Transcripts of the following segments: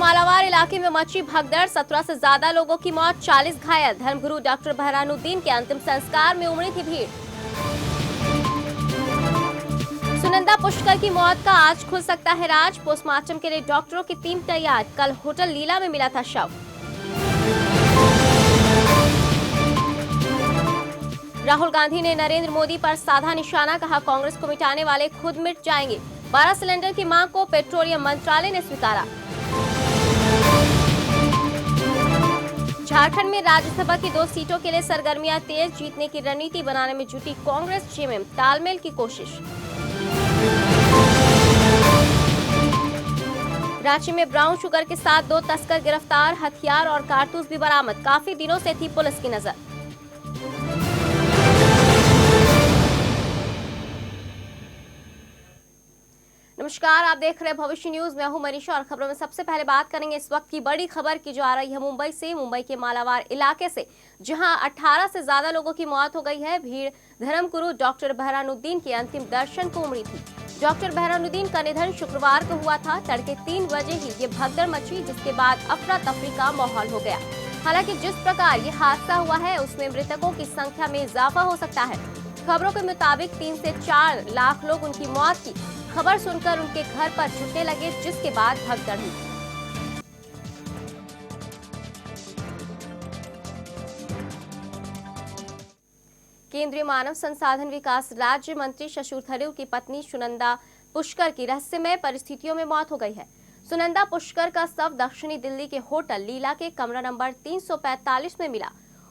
मालावार इलाके में मची भगदड़, 17 से ज्यादा लोगों की मौत, 40 घायल। धर्मगुरु डॉक्टर बहरानुद्दीन के अंतिम संस्कार में उमड़ी थी भीड़। सुनंदा पुष्कर की मौत का आज खुल सकता है राज, पोस्टमार्टम के लिए डॉक्टरों की टीम तैयार। कल होटल लीला में मिला था शव। राहुल गांधी ने नरेंद्र मोदी पर साधा निशाना, कहा कांग्रेस को मिटाने वाले खुद मिट जाएंगे। 12 सिलेंडर की मांग को पेट्रोलियम मंत्रालय ने स्वीकारा। झारखंड में राज्यसभा की 2 सीटों के लिए सरगर्मियां तेज, जीतने की रणनीति बनाने में जुटी कांग्रेस जेएमएम, तालमेल की कोशिश। रांची में ब्राउन शुगर के साथ 2 तस्कर गिरफ्तार, हथियार और कारतूस भी बरामद। काफी दिनों से थी पुलिस की नजर। नमस्कार, आप देख रहे हैं भविष्य न्यूज। मैं हूं मनीषा और खबरों में सबसे पहले बात करेंगे इस वक्त की बड़ी खबर की जो आ रही है मुंबई से। मुंबई के मालावार इलाके से, जहां 18 से ज्यादा लोगों की मौत हो गई है। भीड़ धर्मगुरु डॉक्टर बहरानुद्दीन के अंतिम दर्शन को उमड़ी थी। डॉक्टर बहरानुद्दीन का निधन शुक्रवार को हुआ था। तड़के 3 बजे ही ये भगदड़ मची, जिसके बाद अफरा तफरी का माहौल हो गया। हालांकि जिस प्रकार ये हादसा हुआ है उसमें मृतकों की संख्या में इजाफा हो सकता है। खबरों के मुताबिक 3 से 4 लाख लोग उनकी मौत की खबर सुनकर उनके घर पर जुटने लगे, जिसके बाद भगदड़ हुई। केंद्रीय मानव संसाधन विकास राज्य मंत्री शशि थरूर की पत्नी सुनंदा पुष्कर की रहस्यमय परिस्थितियों में मौत हो गई है। सुनंदा पुष्कर का शव दक्षिणी दिल्ली के होटल लीला के कमरा नंबर 345 में मिला।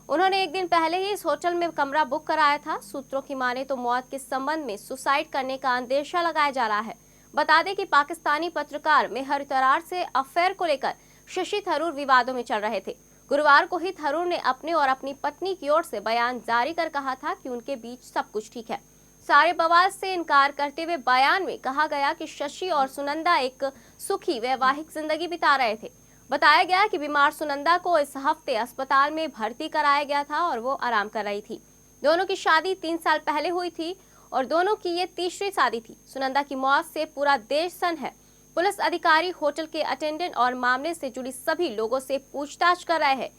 उन्होंने एक दिन पहले ही इस होटल में कमरा बुक कराया था। सूत्रों की माने तो मौत के संबंध में सुसाइड करने का अंदेशा लगाया जा रहा है। बता दें कि पाकिस्तानी पत्रकार मेहर तरार से अफेयर को लेकर शशि थरूर विवादों में चल रहे थे। गुरुवार को ही थरूर ने अपने और अपनी पत्नी की ओर से बयान जारी कर कहा था कि उनके बीच सब कुछ ठीक है। सारे बवाल से इनकार करते हुए बयान में कहा गया कि शशि और सुनंदा एक सुखी वैवाहिक जिंदगी बिता रहे थे। बताया गया कि बीमार सुनंदा को इस हफ्ते अस्पताल में भर्ती कराया गया था और वो आराम कर रही थी। दोनों की शादी 3 साल पहले हुई थी और दोनों की ये तीसरी शादी थी। सुनंदा की मौत से पूरा देश सन्न है। पुलिस अधिकारी होटल के अटेंडेंट और मामले से जुड़ी सभी लोगों से पूछताछ कर रहे हैं।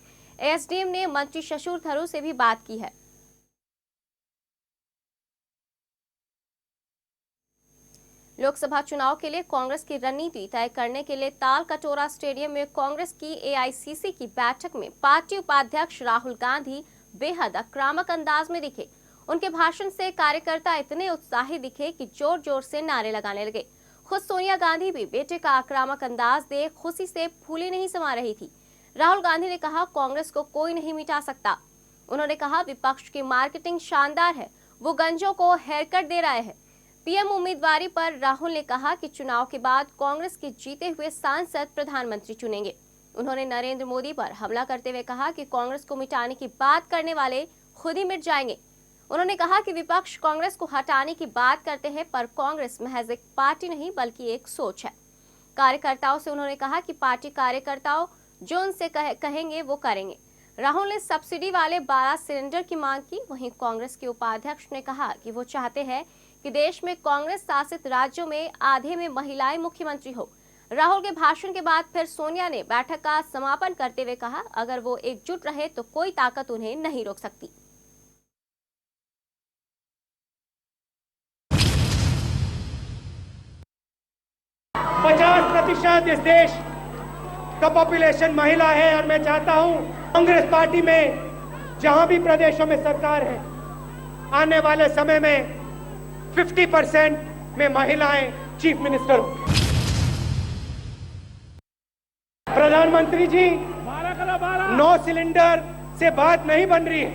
एसडीएम ने मंत्री शशि थरूर से भी बात की है। लोकसभा चुनाव के लिए कांग्रेस की रणनीति तय करने के लिए ताल कटोरा स्टेडियम में कांग्रेस की एआईसीसी की बैठक में पार्टी उपाध्यक्ष राहुल गांधी बेहद आक्रामक अंदाज में दिखे। उनके भाषण से कार्यकर्ता इतने उत्साही दिखे कि जोर जोर से नारे लगाने लगे। खुद सोनिया गांधी भी बेटे का आक्रामक अंदाज देख खुशी से फूली नहीं समा रही थी। राहुल गांधी ने कहा, कांग्रेस को कोई नहीं मिटा सकता। उन्होंने कहा, विपक्ष की मार्केटिंग शानदार है, वो गंजों को हेयरकट दे रहे हैं। पीएम उम्मीदवारी पर राहुल ने कहा कि चुनाव के बाद कांग्रेस के जीते हुए सांसद प्रधानमंत्री चुनेंगे। उन्होंने नरेंद्र मोदी पर हमला करते हुए कहा कि कांग्रेस को मिटाने की बात करने वाले खुद ही मिट जाएंगे। उन्होंने कहा कि विपक्ष कांग्रेस को हटाने की बात करते हैं, पर कांग्रेस महज एक पार्टी नहीं बल्कि एक सोच है। कार्यकर्ताओं से उन्होंने कहा कि पार्टी कार्यकर्ताओं जो उनसे कहेंगे वो करेंगे। राहुल ने सब्सिडी वाले 12 सिलेंडर की मांग की। वहीं कांग्रेस के उपाध्यक्ष ने कहा कि वो चाहते हैं कि देश में कांग्रेस शासित राज्यों में आधे में महिलाएं मुख्यमंत्री हो। राहुल के भाषण के बाद फिर सोनिया ने बैठक का समापन करते हुए कहा, अगर वो एकजुट रहे तो कोई ताकत उन्हें नहीं रोक सकती। %50 इस देश का पॉपुलेशन महिला है और मैं चाहता हूं कांग्रेस पार्टी में जहां भी प्रदेशों में सरकार है, आने वाले समय में 50% में महिलाएं चीफ मिनिस्टर होंगी। प्रधानमंत्री जी 9 सिलेंडर से बात नहीं बन रही है।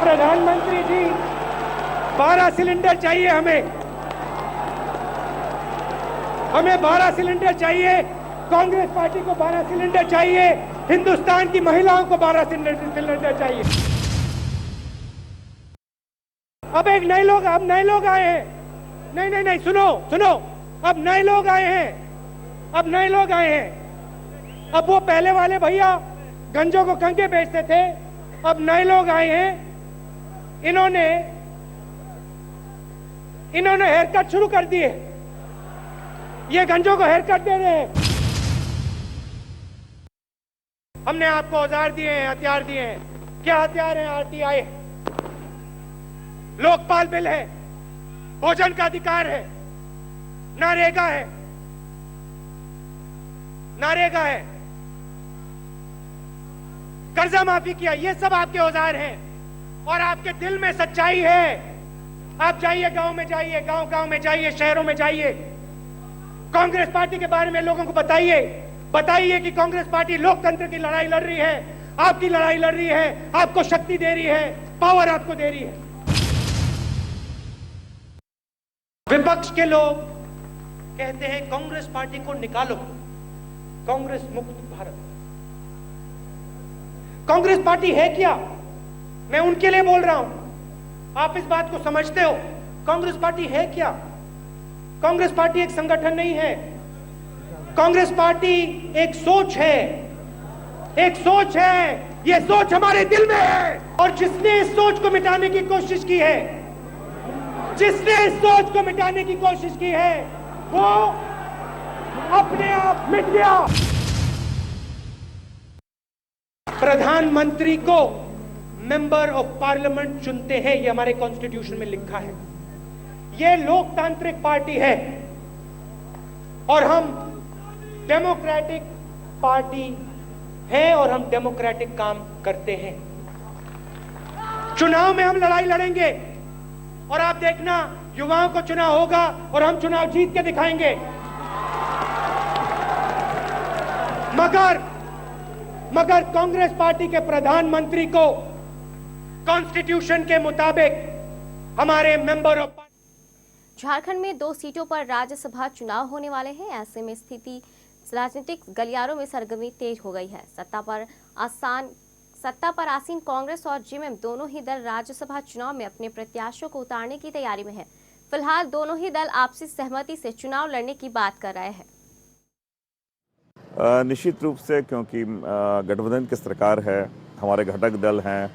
प्रधानमंत्री जी 12 सिलेंडर चाहिए हमें 12 सिलेंडर चाहिए। कांग्रेस पार्टी को 12 सिलेंडर चाहिए। हिंदुस्तान की महिलाओं को 12 सिलेंडर चाहिए। अब नए लोग आए हैं। नहीं, सुनो। अब नए लोग आए हैं। अब वो पहले वाले भैया गंजों को कंके बेचते थे। अब नए लोग आए हैं। इन्होंने हेयर कट शुरू कर दिए। ये गंजों को हेयर कट दे रहे हैं। हमने आपको औजार दिए हैं, हथियार दिए हैं। क्या हथियार हैं? आरटीआई है, लोकपाल बिल है, भोजन का अधिकार है, नरेगा है, नरेगा है, कर्जा माफी किया। ये सब आपके औजार हैं और आपके दिल में सच्चाई है। आप जाइए, गांव में जाइए, गांव में जाइए, शहरों में जाइए, कांग्रेस पार्टी के बारे में लोगों को बताइए कि कांग्रेस पार्टी लोकतंत्र की लड़ाई लड़ रही है, आपकी लड़ाई लड़ रही है, आपको शक्ति दे रही है, पावर आपको दे रही है। विपक्ष के लोग कहते हैं कांग्रेस पार्टी को निकालो, कांग्रेस मुक्त भारत। कांग्रेस पार्टी है क्या? मैं उनके लिए बोल रहा हूं, आप इस बात को समझते हो? कांग्रेस पार्टी है क्या? कांग्रेस पार्टी एक संगठन नहीं है, कांग्रेस पार्टी एक सोच है, एक सोच है। यह सोच हमारे दिल में है और जिसने इस सोच को मिटाने की कोशिश की है, जिसने इस सोच को मिटाने की कोशिश की है, वो अपने आप मिट गया। प्रधानमंत्री को मेंबर ऑफ पार्लियामेंट चुनते हैं, ये हमारे कॉन्स्टिट्यूशन में लिखा है। ये लोकतांत्रिक पार्टी है और हम डेमोक्रेटिक पार्टी है और हम डेमोक्रेटिक काम करते हैं। चुनाव में हम लड़ाई लड़ेंगे और आप देखना, युवाओं को चुनाव होगा और हम चुनाव जीत के दिखाएंगे। मगर कांग्रेस पार्टी के प्रधानमंत्री को कॉन्स्टिट्यूशन के मुताबिक हमारे मेंबर ऑफ झारखंड में 2 सीटों पर राज्यसभा चुनाव होने वाले हैं। ऐसे में स्थिति राजनीतिक गलियारों में सरगर्मी तेज हो गई है। सत्ता पर आसीन कांग्रेस और जेएमएम दोनों ही दल राज्यसभा चुनाव में अपने प्रत्याशियों को उतारने की तैयारी में है। फिलहाल दोनों ही दल आपसी सहमति से चुनाव लड़ने की बात कर रहे हैं। निश्चित रूप से, क्योंकि गठबंधन की सरकार है, हमारे घटक दल हैं,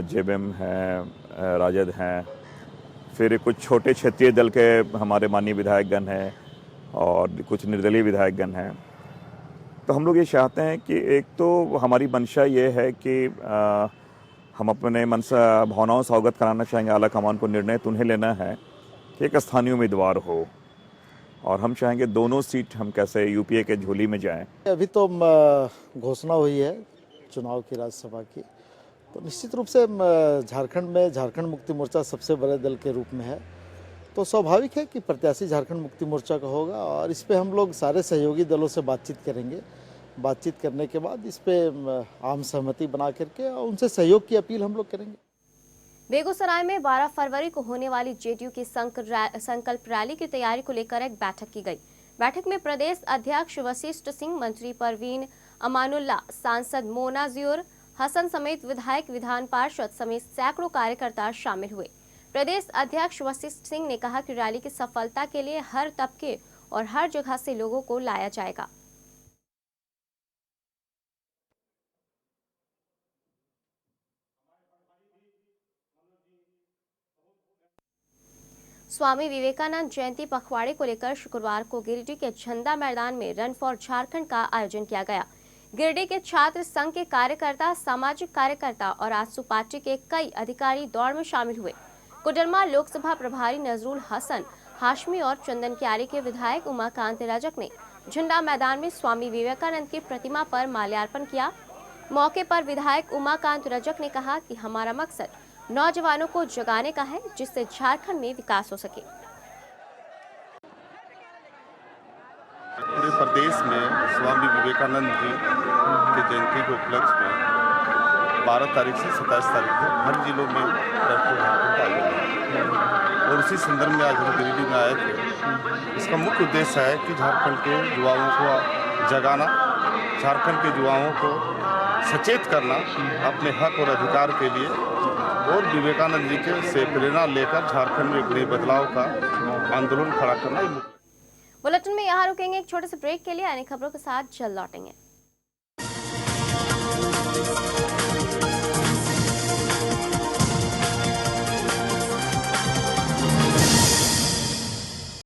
जेएमएम हैं, राजद हैं, फिर कुछ छोटे क्षेत्रीय दल के हमारे माननीय विधायकगण हैं और कुछ निर्दलीय विधायकगण हैं। तो हम लोग ये चाहते हैं कि एक तो हमारी मंशा ये है कि हम अपने मनसा भावनाओं से अवगत कराना चाहेंगे आला कमान को। निर्णय तो उन्हें लेना है कि एक स्थानीय उम्मीदवार हो और हम चाहेंगे दोनों सीट हम कैसे यूपीए के झोली में जाएं। अभी तो घोषणा हुई है चुनाव की राज्यसभा की, तो निश्चित रूप से झारखंड में झारखंड मुक्ति मोर्चा सबसे बड़े दल के रूप में है, तो स्वाभाविक है कि प्रत्याशी झारखंड मुक्ति मोर्चा का होगा और इस पे हम लोग सारे सहयोगी दलों से बातचीत करेंगे। बातचीत करने के बाद इस पे आम सहमति बना करके और उनसे सहयोग की अपील हम लोग करेंगे। बेगूसराय में 12 फरवरी को होने वाली जेडीयू की संकल्प रैली की तैयारी को लेकर एक बैठक की गई। बैठक में प्रदेश अध्यक्ष वशिष्ठ सिंह, मंत्री परवीन अमानुल्लाह, सांसद मोना ज़ियोर हसन समेत विधायक, विधान पार्षद समेत सैकड़ों कार्यकर्ता शामिल हुए। प्रदेश अध्यक्ष वशिष्ठ सिंह ने कहा कि रैली की सफलता के लिए हर तबके और हर जगह से लोगों को लाया जाएगा। स्वामी विवेकानंद जयंती पखवाड़े को लेकर शुक्रवार को गिरिडीह के झंडा मैदान में रन फॉर झारखंड का आयोजन किया गया। गिरिडीह के छात्र संघ के कार्यकर्ता, सामाजिक कार्यकर्ता और आजसू पार्टी के कई अधिकारी दौड़ में शामिल हुए। कोडरमा लोकसभा प्रभारी नजरुल हसन हाशमी और चंदन क्यारी के विधायक उमाकांत रजक ने झंडा मैदान में स्वामी विवेकानंद की प्रतिमा पर माल्यार्पण किया। मौके पर विधायक उमाकांत रजक ने कहा कि हमारा मकसद नौजवानों को जगाने का है, जिससे झारखंड में विकास हो सके। पूरे प्रदेश में स्वामी विवेकानंद जी की जयंती के उपलक्ष्य में 12 तारीख से 27 तारीख तक हर जिलों में रन फॉर झारखंड का आयोजन है और उसी संदर्भ में आज हम गिरिडीह में आए थे। इसका मुख्य उद्देश्य है कि झारखंड के युवाओं को जगाना, झारखंड के युवाओं को सचेत करना अपने हक और अधिकार के लिए और विवेकानंद जी के से प्रेरणा लेकर झारखंड में एक नए बदलाव का आंदोलन खड़ा करना। बुलेटिन में यहाँ रुकेंगे एक छोटे से ब्रेक के लिए। अन्य खबरों के साथ जल्द लौटेंगे।